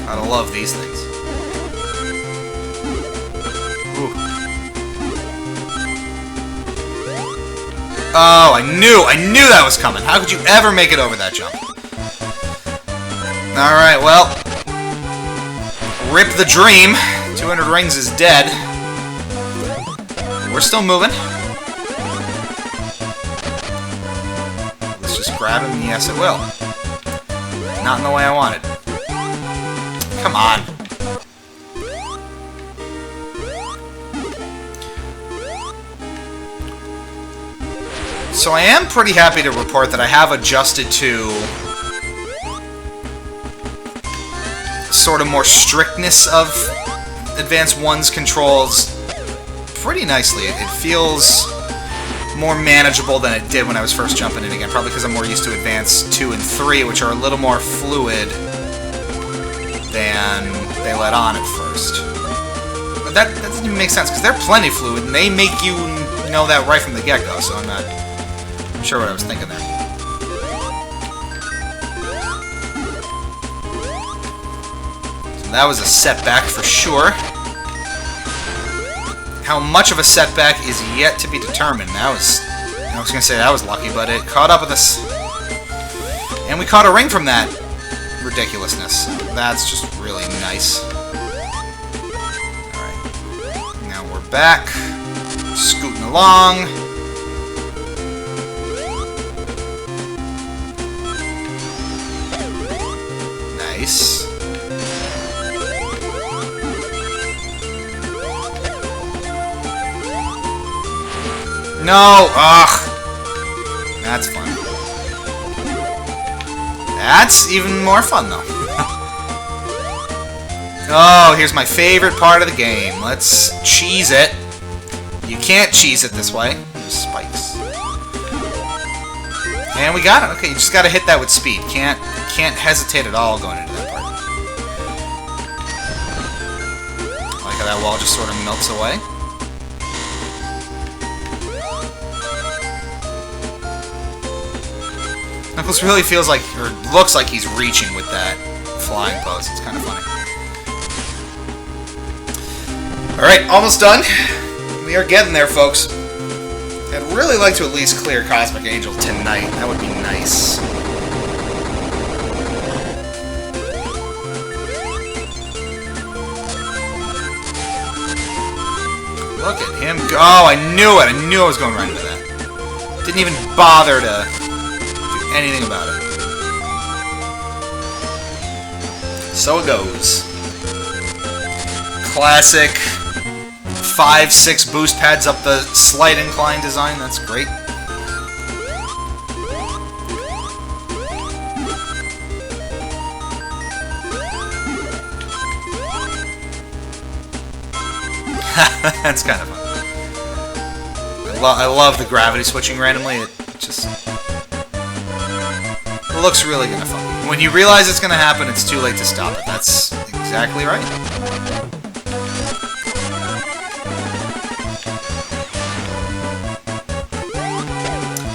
Gotta love these things. Ooh. Oh, I knew that was coming. How could you ever make it over that jump? Alright, well, Rip the dream. 200 rings is dead. We're still moving. Let's just grab him. Yes, it will. Not in the way I wanted. Come on. So I am pretty happy to report that I have adjusted to sort of more strictness of Advance 1's controls pretty nicely. It feels more manageable than it did when I was first jumping in again, probably because I'm more used to Advance 2 and 3, which are a little more fluid than they let on at first. But that doesn't even make sense, because they're plenty fluid, and they make you know that right from the get-go, so I'm not sure what I was thinking there. So that was a setback for sure. How much of a setback is yet to be determined. I was going to say that was lucky, but it caught up with us. And we caught a ring from that ridiculousness. That's just really nice. Alright. Now we're back. Scooting along. Nice. No! Ugh! That's fun. That's even more fun, though. Oh, here's my favorite part of the game. Let's cheese it. You can't cheese it this way. There's spikes. And we got it. Okay, you just gotta hit that with speed. Can't hesitate at all going into that part. I like how that wall just sort of melts away. Knuckles really feels like, or looks like he's reaching with that flying pose. It's kind of funny. Alright, almost done. We are getting there, folks. I'd really like to at least clear Cosmic Angel tonight. That would be nice. Look at him go. Oh, I knew it. I knew I was going right into that. Didn't even bother to anything about it. So it goes. Classic 5-6 boost pads up the slight incline design. That's great. That's kind of fun. I love the gravity switching randomly. It just looks really kind of fun. When you realize it's going to happen, it's too late to stop it. That's exactly right.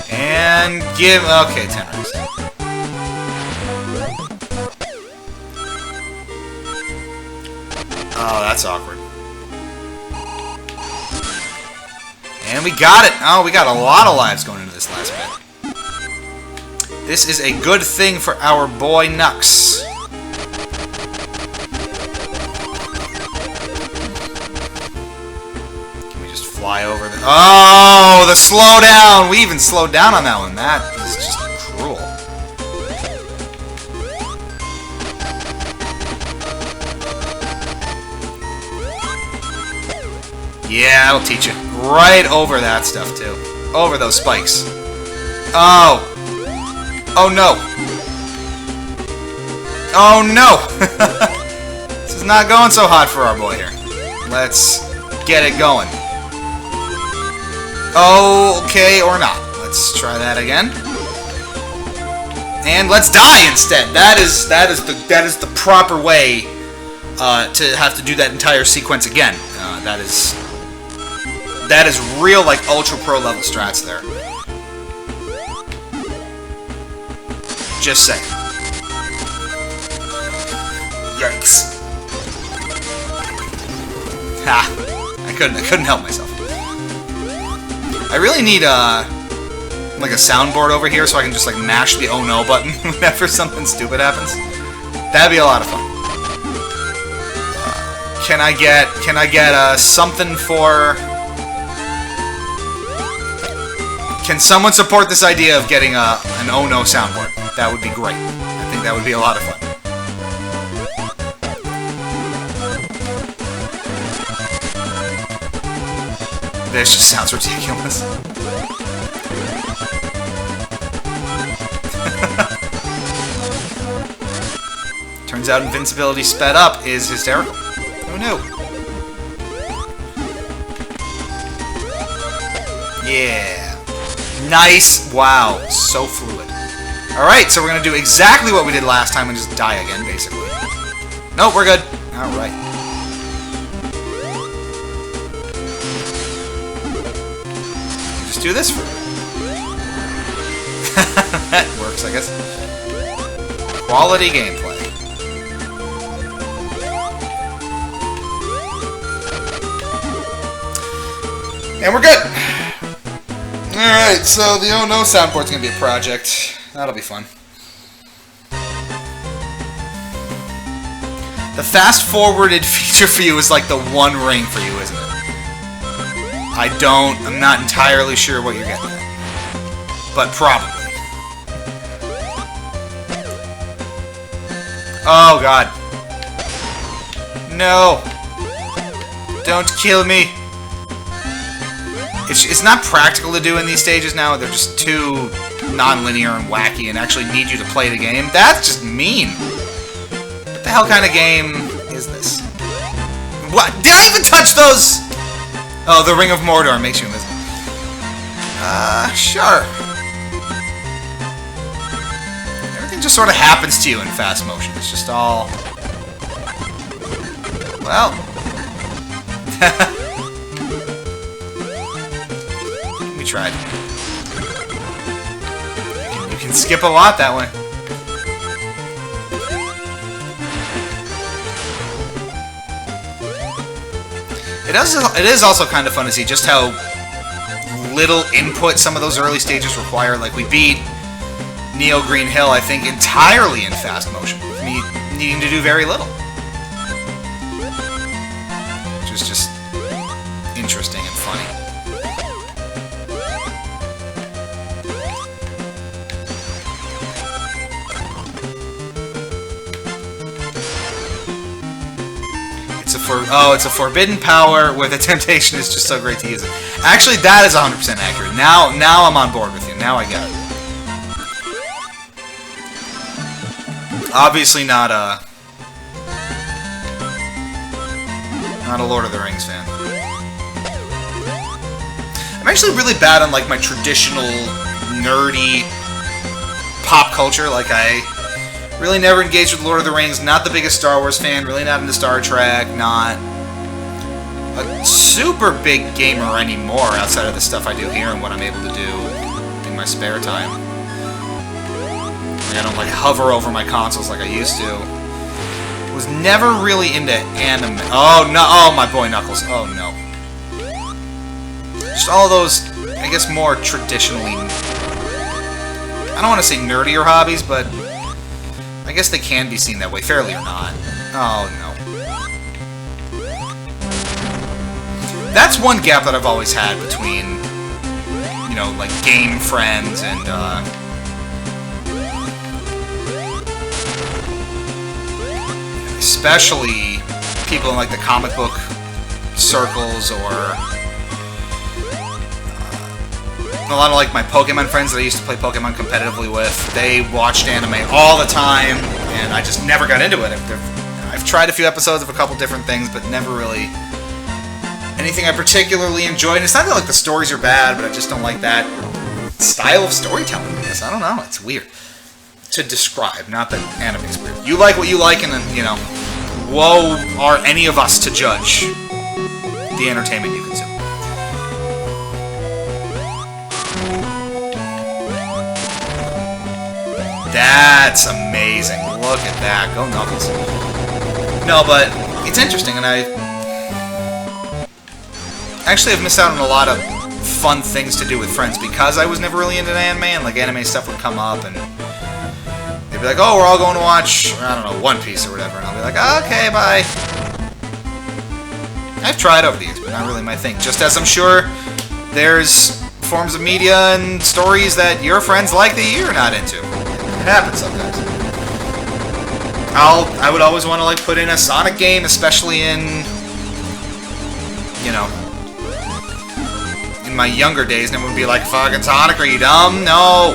And give... Okay, 10 rings. Oh, that's awkward. And we got it! Oh, we got a lot of lives going into this last bit. This is a good thing for our boy Nux. Can we just fly over the... Oh, the slowdown! We even slowed down on that one. That is just cruel. Yeah, that'll teach you. Right over that stuff, too. Over those spikes. Oh! Oh no! Oh no! This is not going so hot for our boy here. Let's get it going. Okay, or not. Let's try that again. And let's die instead. That is the proper way to have to do that entire sequence again. That is real, like, ultra pro level strats there. Just saying. Yikes. Ha! I couldn't help myself. I really need like a soundboard over here so I can just like mash the oh no button whenever something stupid happens. That'd be a lot of fun. Can I get something for... Can someone support this idea of getting an Oh No soundboard? That would be great. I think that would be a lot of fun. This just sounds ridiculous. Turns out invincibility sped up is hysterical. Who knew? Yeah. Nice. Wow. So fluid. Alright, so we're going to do exactly what we did last time and just die again, basically. Nope, we're good. Alright. Just do this for... That works, I guess. Quality gameplay. And we're good! Alright, so the Oh No soundboard's gonna be a project. That'll be fun. The fast-forwarded feature for you is like the One Ring for you, isn't it? I'm not entirely sure what you're getting at. But probably. Oh, God. No. Don't kill me. It's not practical to do in these stages now. They're just too non-linear and wacky and actually need you to play the game. That's just mean. What the hell kind of game is this? What? Did I even touch those? Oh, the Ring of Mordor makes you invisible. Sure. Everything just sort of happens to you in fast motion. It's just all... Well... We tried. You can skip a lot that way. It is also kind of fun to see just how little input some of those early stages require. Like, we beat Neo Green Hill, I think, entirely in fast motion, with me needing to do very little. Which is just interesting and funny. It's a forbidden power where the temptation is just so great to use it. Actually, that is 100% accurate. Now I'm on board with you. Now I get it. Obviously not a Lord of the Rings fan. I'm actually really bad on like my traditional nerdy pop culture. Like, I really never engaged with Lord of the Rings, not the biggest Star Wars fan, really not into Star Trek, not a super big gamer anymore outside of the stuff I do here and what I'm able to do in my spare time. I don't like hover over my consoles like I used to. Was never really into anime. Oh no, oh my boy Knuckles, oh no. Just all those, I guess, more traditionally, I don't want to say nerdier hobbies, but I guess they can be seen that way, fairly or not. Oh, no. That's one gap that I've always had between, you know, like, game friends and, especially people in, like, the comic book circles, or a lot of, like, my Pokemon friends that I used to play Pokemon competitively with. They watched anime all the time, and I just never got into it. I've tried a few episodes of a couple different things, but never really anything I particularly enjoyed. And it's not that, like, the stories are bad, but I just don't like that style of storytelling, I guess. I don't know. It's weird to describe. Not that anime's weird. You like what you like, and then, you know, woe are any of us to judge the entertainment you consume. That's amazing. Look at that. Go Knuckles. No, but it's interesting, and I actually have missed out on a lot of fun things to do with friends because I was never really into anime, and like anime stuff would come up, and they'd be like, oh, we're all going to watch, I don't know, One Piece or whatever, and I'll be like, oh, okay, bye. I've tried over the years, but not really my thing. Just as I'm sure there's forms of media and stories that your friends like that you're not into. It happens sometimes. I would always want to like put in a Sonic game, especially in, you know, in my younger days, and it would be like, fucking Sonic, are you dumb? No!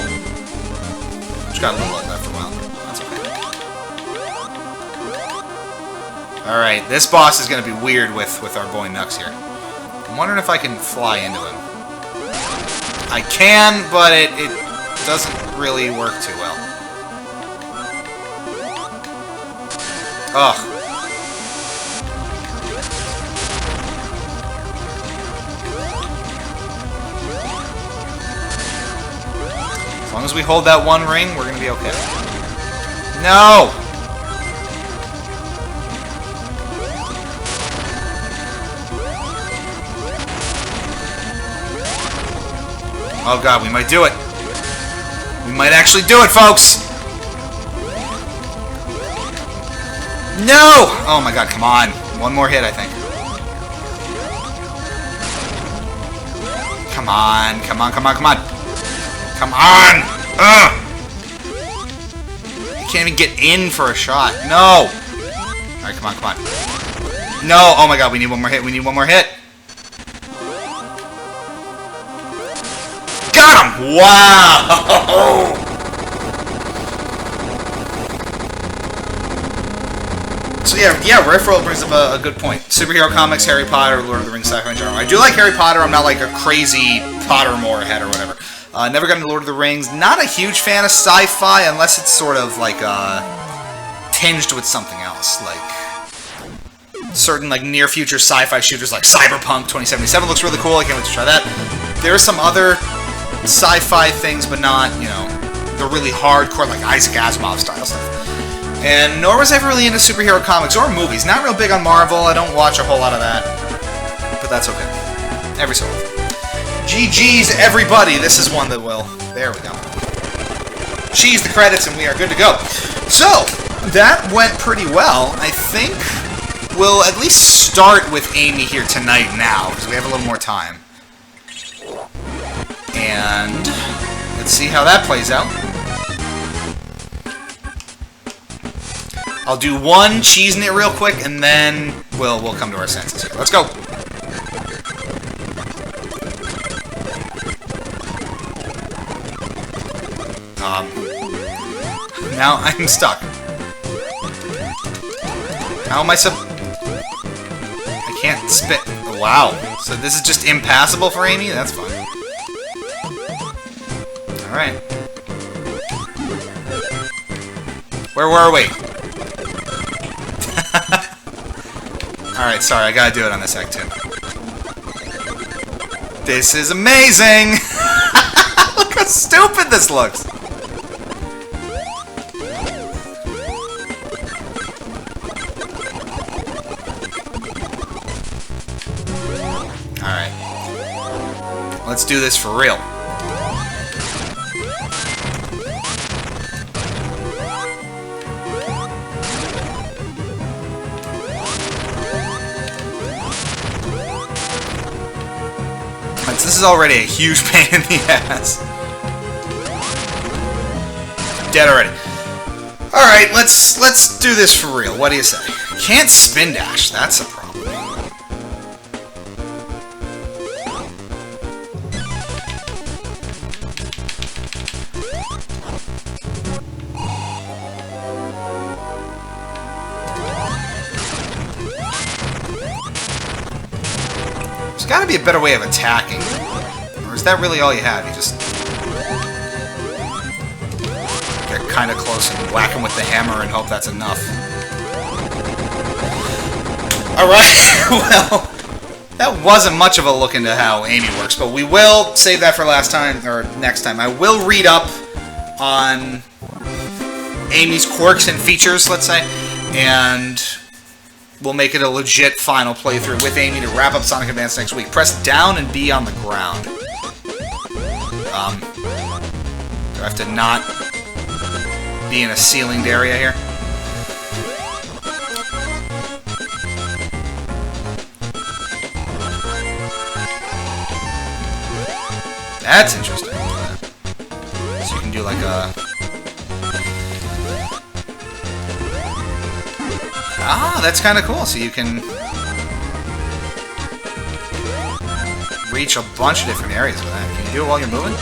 Just got a little old after a while. That's okay. Alright, this boss is going to be weird with our boy Nux here. I'm wondering if I can fly into him. I can, but it doesn't really work too well. Ugh. As long as we hold that one ring, we're gonna be okay. No! Oh god, we might do it. We might actually do it, folks! No! Oh my god, come on. One more hit, I think. Come on, come on, come on, come on. Come on! Ugh! I can't even get in for a shot. No! Alright, come on, come on. No! Oh my god, we need one more hit. We need one more hit. Got him! Wow! So yeah, Riffroll brings up a good point. Superhero comics, Harry Potter, Lord of the Rings, sci-fi in general. I do like Harry Potter. I'm not like a crazy Pottermore head or whatever. Never got into Lord of the Rings. Not a huge fan of sci-fi unless it's sort of like tinged with something else, like certain like near future sci-fi shooters like Cyberpunk 2077 looks really cool. I can't wait to try that. There are some other sci-fi things, but not, you know, the really hardcore like Isaac Asimov style stuff. And nor was I ever really into superhero comics or movies. Not real big on Marvel. I don't watch a whole lot of that, but that's okay. Every so often. GG's, everybody. This is one that will. There we go. Cheese the credits, and we are good to go. So, that went pretty well. I think we'll at least start with Amy here tonight now, because we have a little more time. And let's see how that plays out. I'll do one cheesing it real quick, and then we'll come to our senses here. Let's go. Now I'm stuck. How am I I can't spit. Oh, wow. So this is just impassable for Amy? That's fine. Alright. Where were we? Alright, sorry, I gotta do it on this act too. This is amazing! Look how stupid this looks! Alright. Let's do this for real. This is already a huge pain in the ass. Dead already. Alright, let's do this for real. What do you say? Can't spin dash, that's a problem. There's gotta be a better way of attacking. Or is that really all you have? You just get kind of close and whack him with the hammer and hope that's enough. Alright, well, that wasn't much of a look into how Amy works, but we will save that for last time, or next time. I will read up on Amy's quirks and features, let's say, and we'll make it a legit final playthrough with Amy to wrap up Sonic Advance next week. Press down and B on the ground. Do I have to not be in a ceilinged area here? That's interesting. So you can do like a... Ah, that's kind of cool. So you can reach a bunch of different areas with that. Can you do it while you're moving?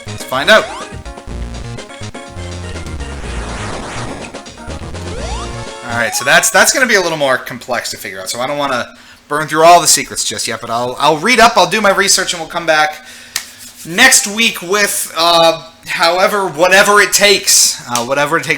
Let's find out. Alright, so that's going to be a little more complex to figure out. So I don't want to burn through all the secrets just yet, but I'll read up, I'll do my research, and we'll come back next week with whatever it takes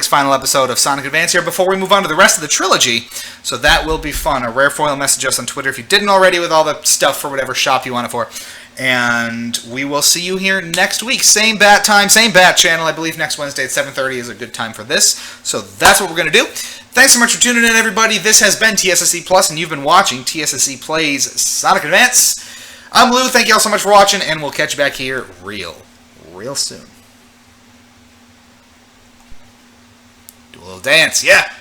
final episode of Sonic Advance here before we move on to the rest of the trilogy. So that will be fun. A rare foil, message us on Twitter if you didn't already with all the stuff for whatever shop you want it for. And we will see you here next week. Same bat time, same bat channel. I believe next Wednesday at 7:30 is a good time for this. So that's what we're going to do. Thanks so much for tuning in, everybody. This has been TSSZ Plus, and you've been watching TSSZ Plays Sonic Advance. I'm Lou. Thank you all so much for watching, and we'll catch you back here real soon. Do a little dance, yeah.